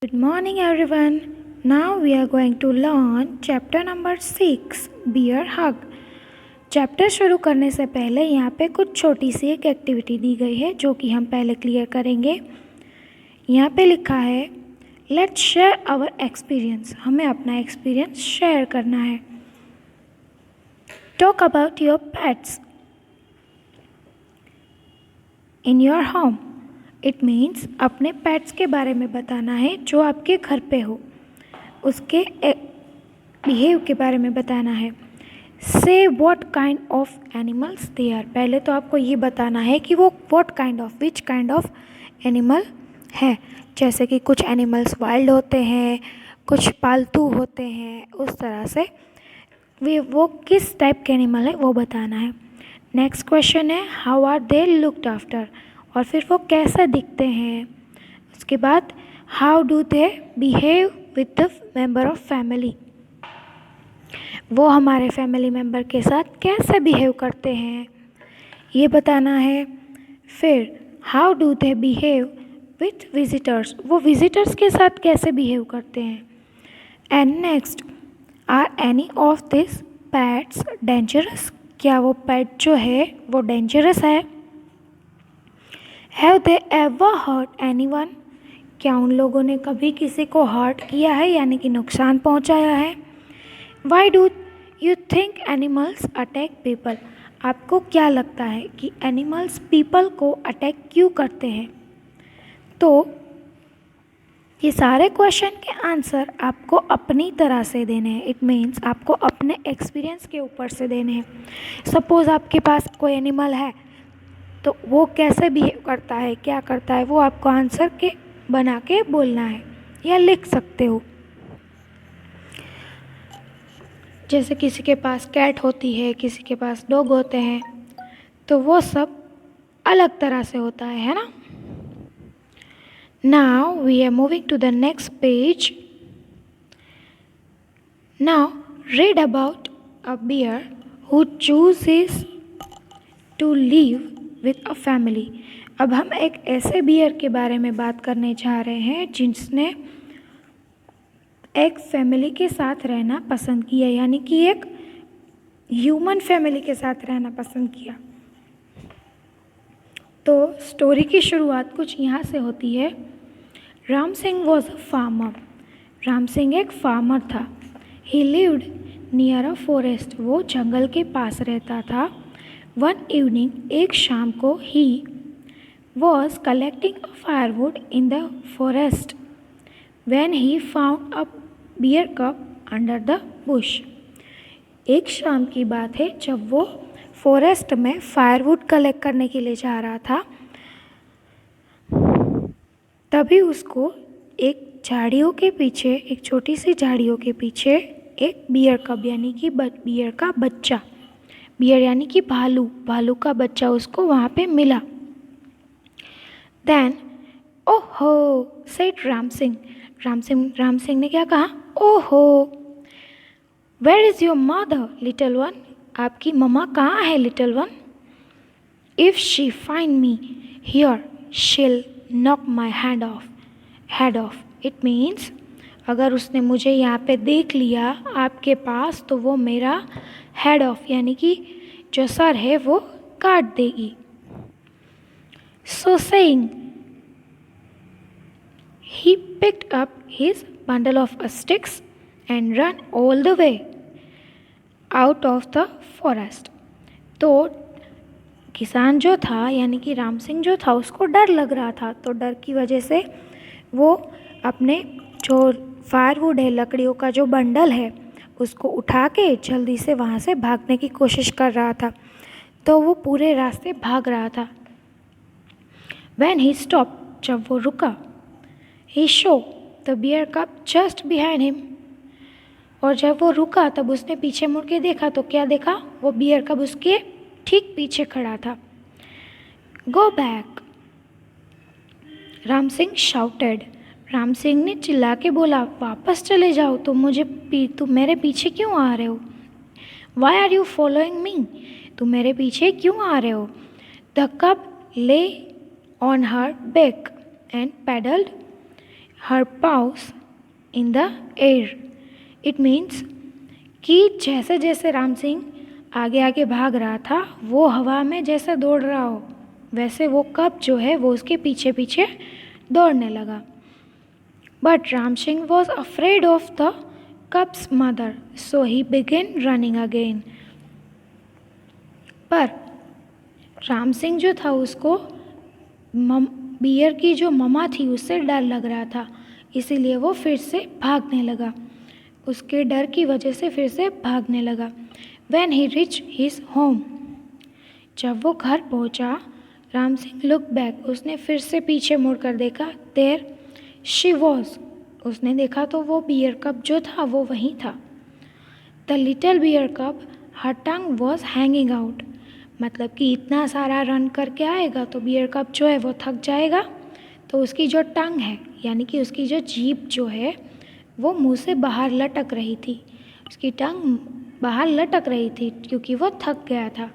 Good morning, everyone. Now we are going to learn chapter number 6 Bear Hug. Chapter शुरू करने से पहले यहाँ पे कुछ छोटी सी एक एक्टिविटी दी गई है जो कि हम पहले क्लियर करेंगे. यहाँ पे लिखा है लेट्स शेयर आवर एक्सपीरियंस. हमें अपना एक्सपीरियंस शेयर करना है. Talk about your pets in your home. It means अपने पेट्स के बारे में बताना है जो आपके घर पे हो, उसके बिहेव के बारे में बताना है. Say what kind of animals they are. पहले तो आपको ये बताना है कि वो what kind of, which kind of animal है. जैसे कि कुछ एनिमल्स वाइल्ड होते हैं, कुछ पालतू होते हैं, उस तरह से वो किस टाइप के एनिमल है वो बताना है. नेक्स्ट क्वेश्चन है how are they looked after. और फिर वो कैसे दिखते हैं. उसके बाद how do they behave with the member of family. वो हमारे फैमिली मेंबर के साथ कैसे बिहेव करते हैं ये बताना है. फिर how do they behave with visitors. वो विजिटर्स के साथ कैसे बिहेव करते हैं. And next are any of this pets dangerous. क्या वो पेट जो है वो डेंजरस है. Have they ever hurt anyone. क्या उन लोगों ने कभी किसी को हर्ट किया है यानी कि नुकसान पहुंचाया है. Why do you think animals attack people. आपको क्या लगता है कि एनिमल्स पीपल को अटैक क्यों करते हैं. तो ये सारे क्वेश्चन के आंसर आपको अपनी तरह से देने हैं. इट मीन्स आपको अपने एक्सपीरियंस के ऊपर से देने हैं. सपोज़ आपके पास कोई एनिमल है तो वो कैसे बिहेव करता है, क्या करता है, वो आपको आंसर के बना के बोलना है या लिख सकते हो. जैसे किसी के पास कैट होती है, किसी के पास डॉग होते हैं, तो वो सब अलग तरह से होता है ना. Now we are moving to the next page. Now read about a bear who chooses to live with a family. अब हम एक ऐसे बियर के बारे में बात करने जा रहे हैं जिसने एक फैमिली के साथ रहना पसंद किया, यानी कि एक ह्यूमन फैमिली के साथ रहना पसंद किया. तो स्टोरी की शुरुआत कुछ यहाँ से होती है. Ram Singh was a farmer. Ram Singh एक फार्मर था. ही लिव्ड नियर अ फॉरेस्ट. वो जंगल के पास रहता था. वन इवनिंग, एक शाम को, he was collecting a firewood in the forest when he found a bear cub under the bush. एक शाम की बात है जब वो फॉरेस्ट में फायरवुड कलेक्ट करने के लिए जा रहा था, तभी उसको एक झाड़ियों के पीछे, एक छोटी सी झाड़ियों के पीछे एक बियर कप यानी कि बियर का बच्चा, बियर यानी कि भालू, भालू का बच्चा उसको वहाँ पे मिला. Then oho said Ram Singh. Ram Singh ने क्या कहा. Oho where is your mother little one. आपकी मम्मा कहाँ है little one. If she find me here she'll knock my head off. It means अगर उसने मुझे यहाँ पे देख लिया आपके पास तो वो मेरा हेड ऑफ यानी कि जो सर है वो काट देगी. So saying he picked up his bundle of sticks and ran all the way out of the forest. तो किसान जो था यानी कि राम सिंह जो था उसको डर लग रहा था, तो डर की वजह से वो अपने जो फायरवुड है, लकड़ियों का जो बंडल है, उसको उठा के जल्दी से वहाँ से भागने की कोशिश कर रहा था. तो वो पूरे रास्ते भाग रहा था. When he stopped, जब वो रुका, he saw the bear cub just behind him. और जब वो रुका तब उसने पीछे मुड़ के देखा तो क्या देखा. वो बियर कब उसके ठीक पीछे खड़ा था. Go back, Ram Singh shouted. Ram Singh ने चिल्ला के बोला वापस चले जाओ, तुम मेरे पीछे क्यों आ रहे हो. Why are you following me? तुम मेरे पीछे क्यों आ रहे हो. The cub lay on her back and paddled her paws in the air. It means कि जैसे जैसे राम सिंह आगे आगे भाग रहा था वो हवा में जैसे दौड़ रहा हो वैसे वो कप जो है वो उसके पीछे पीछे दौड़ने लगा. But Ram Singh was afraid of the cub's mother, so he began running again. पर राम सिंह जो था उसको बियर की जो ममा थी उससे डर लग रहा था, इसीलिए वो फिर से भागने लगा. उसके डर की वजह से फिर से भागने लगा. When he reached his home, जब वो घर पहुंचा, राम सिंह लुक बैक, उसने फिर से पीछे मुड़कर देखा. There she was, उसने देखा तो वो बियर कप जो था वो वहीं था. The little bear cub, her tongue was hanging out. मतलब कि इतना सारा रन करके आएगा तो बियर कप जो है वो थक जाएगा, तो उसकी जो टंग है यानी कि उसकी जो जीभ जो है वो मुंह से बाहर लटक रही थी. उसकी टंग बाहर लटक रही थी क्योंकि वो थक गया था.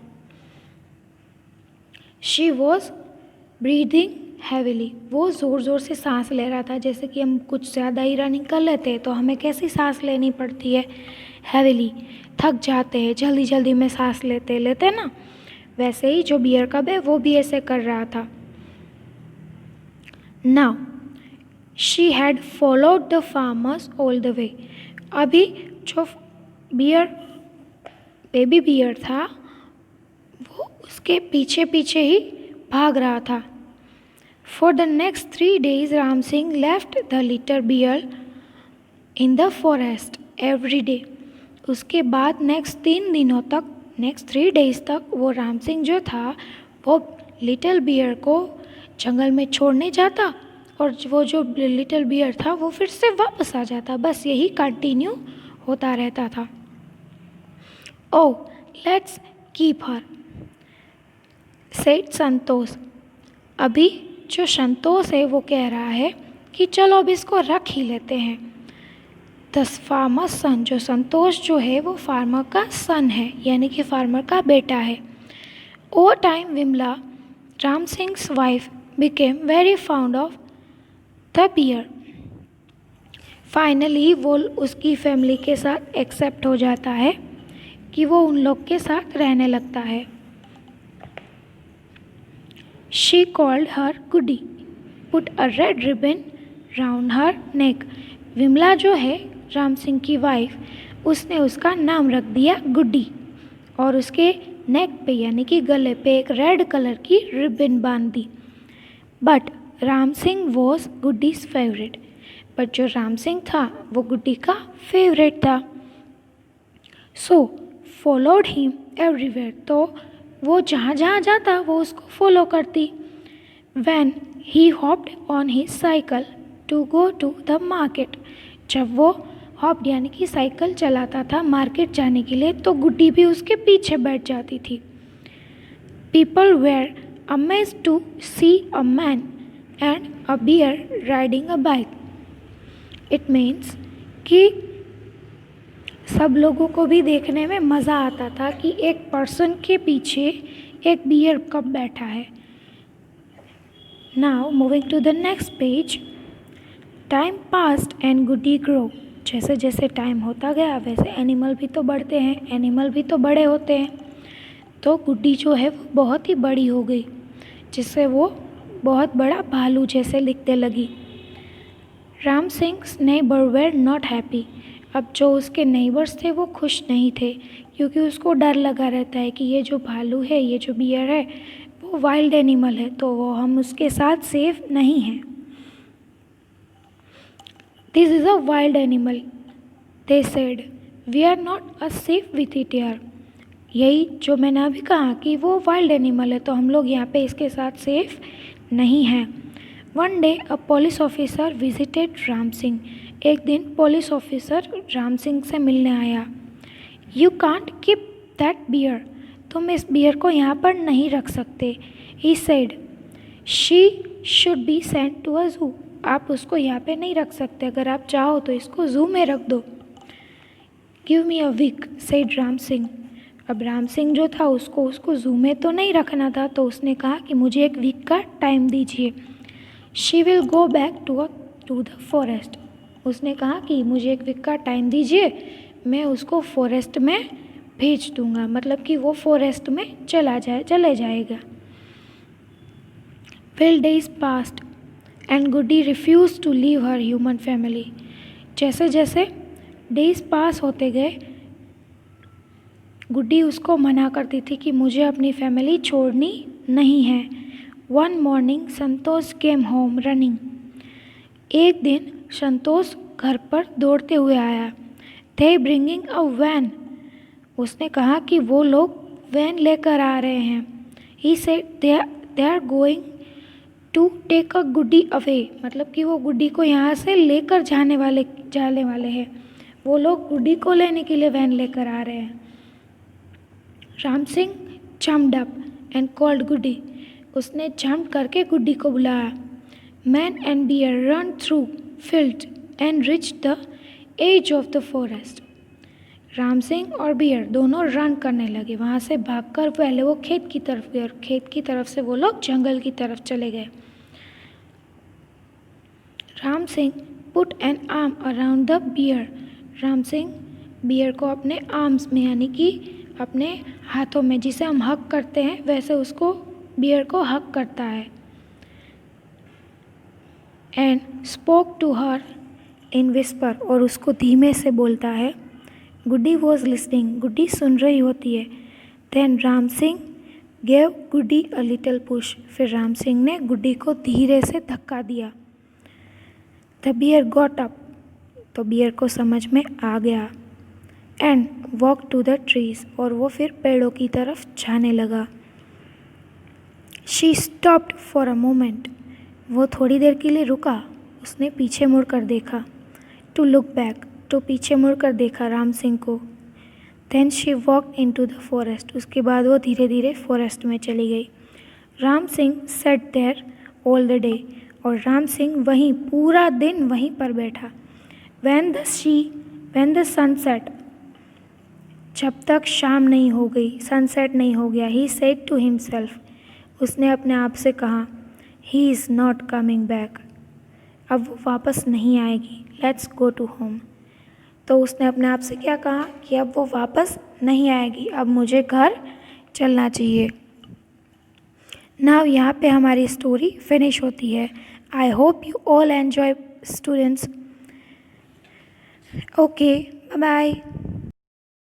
She was breathing heavily. वो ज़ोर ज़ोर से सांस ले रहा था. जैसे कि हम कुछ ज़्यादा ही रनिंग कर लेते हैं तो हमें कैसी सांस लेनी पड़ती है, heavily. थक जाते हैं, जल्दी जल्दी में सांस लेते ना, वैसे ही जो बियर कब है वो भी ऐसे कर रहा था. Now she had followed the farmers all the way. अभी जो बेबी बियर था वो उसके पीछे पीछे ही भाग रहा था. For the next 3 days Ram Singh left the little bear in the forest every day. उसके बाद नेक्स्ट 3 डेज तक वो राम सिंह जो था वो लिटिल बियर को जंगल में छोड़ने जाता और वो जो लिटिल बियर था वो फिर से वापस आ जाता. बस यही कंटिन्यू होता रहता था. ओह, लेट्स कीप हर, सेड संतोष. अभी जो संतोष है वो कह रहा है कि चलो अब इसको रख ही लेते हैं. द फार्मर सन, जो संतोष जो है वो फार्मर का सन है यानी कि फार्मर का बेटा है. Over time Vimala, Ram Singh's wife, became very fond of the bear. Finally वो उसकी फैमिली के साथ एक्सेप्ट हो जाता है कि वो उन लोग के साथ रहने लगता है. She called her Guddi, put a red ribbon round her neck. Vimla जो है राम सिंह की वाइफ, उसने उसका नाम रख दिया गुड्डी और उसके नेक पे यानी कि गले पे एक रेड कलर की रिबन बांध दी. But Ram Singh was Guddi's favourite. But जो राम सिंह था वो गुड्डी का फेवरेट था. सो फॉलोड हिम एवरीवेयर, तो वो जहाँ जहाँ जाता वो उसको फॉलो करती. When he hopped on his bicycle to go to the market, जब वो हॉप्ड यानी कि साइकिल चलाता था मार्केट जाने के लिए तो गुड्डी भी उसके पीछे बैठ जाती थी. People were amazed to see a man and a bear riding a bike. It means कि सब लोगों को भी देखने में मज़ा आता था कि एक पर्सन के पीछे एक बियर कब बैठा है. Now moving to the next page. Time passed and Guddi grow. जैसे जैसे टाइम होता गया वैसे एनिमल भी तो बढ़ते हैं, एनिमल भी तो बड़े होते हैं. तो गुड्डी जो है वो बहुत ही बड़ी हो गई जिससे वो बहुत बड़ा भालू जैसे दिखने लगी. Ram sings neighbour were not happy. अब जो उसके नेबर्स थे वो खुश नहीं थे क्योंकि उसको डर लगा रहता है कि ये जो भालू है, ये जो बियर है वो वाइल्ड एनिमल है तो वो हम उसके साथ सेफ नहीं हैं. This is a wild animal, they said. We are not a safe with it here. यही जो मैंने अभी कहा कि वो वाइल्ड एनिमल है तो हम लोग यहाँ पे इसके साथ सेफ नहीं हैं. One day a police officer visited Ram Singh. एक दिन पुलिस ऑफिसर राम सिंह से मिलने आया. You can't keep that bear, तुम इस बियर को यहाँ पर नहीं रख सकते. He said she should be sent to a zoo. आप उसको यहाँ पे नहीं रख सकते, अगर आप चाहो तो इसको जू में रख दो. Give me a week, said Ram Singh. अब राम सिंह जो था उसको जू में तो नहीं रखना था तो उसने कहा कि मुझे एक वीक का टाइम दीजिए. She will go back to the forest. उसने कहा कि मुझे 1 वीक का टाइम दीजिए, मैं उसको फॉरेस्ट में भेज दूंगा, मतलब कि वो फॉरेस्ट में चले जाएगा. Well, days passed and Goody refused to leave her human family. जैसे जैसे डेज पास होते गए, गुड्डी उसको मना करती थी कि मुझे अपनी फैमिली छोड़नी नहीं है. One morning, संतोष came home running. एक दिन संतोष घर पर दौड़ते हुए आया. They bringing a van. उसने कहा कि वो लोग वैन लेकर आ रहे हैं. He said they are going to take a Guddi away. मतलब कि वो गुड्डी को यहाँ से लेकर जाने वाले हैं. वो लोग गुड्डी को लेने के लिए वैन लेकर आ रहे हैं. Ram Singh jumped up and called गुड्डी. उसने जंप करके गुड्डी को बुलाया. Man and bear run through field and reach the edge of the forest. Ram Singh और बियर दोनों रन करने लगे. वहाँ से भागकर पहले वो खेत की तरफ गए और खेत की तरफ से वो लोग जंगल की तरफ चले गए. Ram Singh put an arm around the bear. Ram Singh bear को अपने आर्म्स में, यानी कि अपने हाथों में, जिसे हम हग करते हैं वैसे उसको बियर को हग करता है. And spoke to her in whisper. और उसको धीमे से बोलता है. गुड्डी वॉज लिसनिंग. गुड्डी सुन रही होती है. Then Ram Singh gave Guddi a little push. फिर राम सिंह ने गुड्डी को धीरे से धक्का दिया. The bear got up. तो बियर को समझ में आ गया. And walk to the trees. और वो फिर पेड़ों की तरफ जाने लगा. She stopped for a moment. वो थोड़ी देर के लिए रुका. उसने पीछे मुड़कर देखा. To look back. तो पीछे मुड़कर देखा राम सिंह को. Then she walk into the forest. उसके बाद वो धीरे धीरे फॉरेस्ट में चली गई. Ram Singh sat there all the day. और राम सिंह वहीं पूरा दिन वहीं पर बैठा. When the sunset. जब तक शाम नहीं हो गई, सनसेट नहीं हो गया. He said to himself. उसने अपने आप से कहा, he is not coming back. अब वो वापस नहीं आएगी. Let's go to home. तो उसने अपने आप से क्या कहा कि अब वो वापस नहीं आएगी, अब मुझे घर चलना चाहिए. नाउ यहाँ पे हमारी स्टोरी फिनिश होती है. I hope you all enjoy students. Okay, bye bye.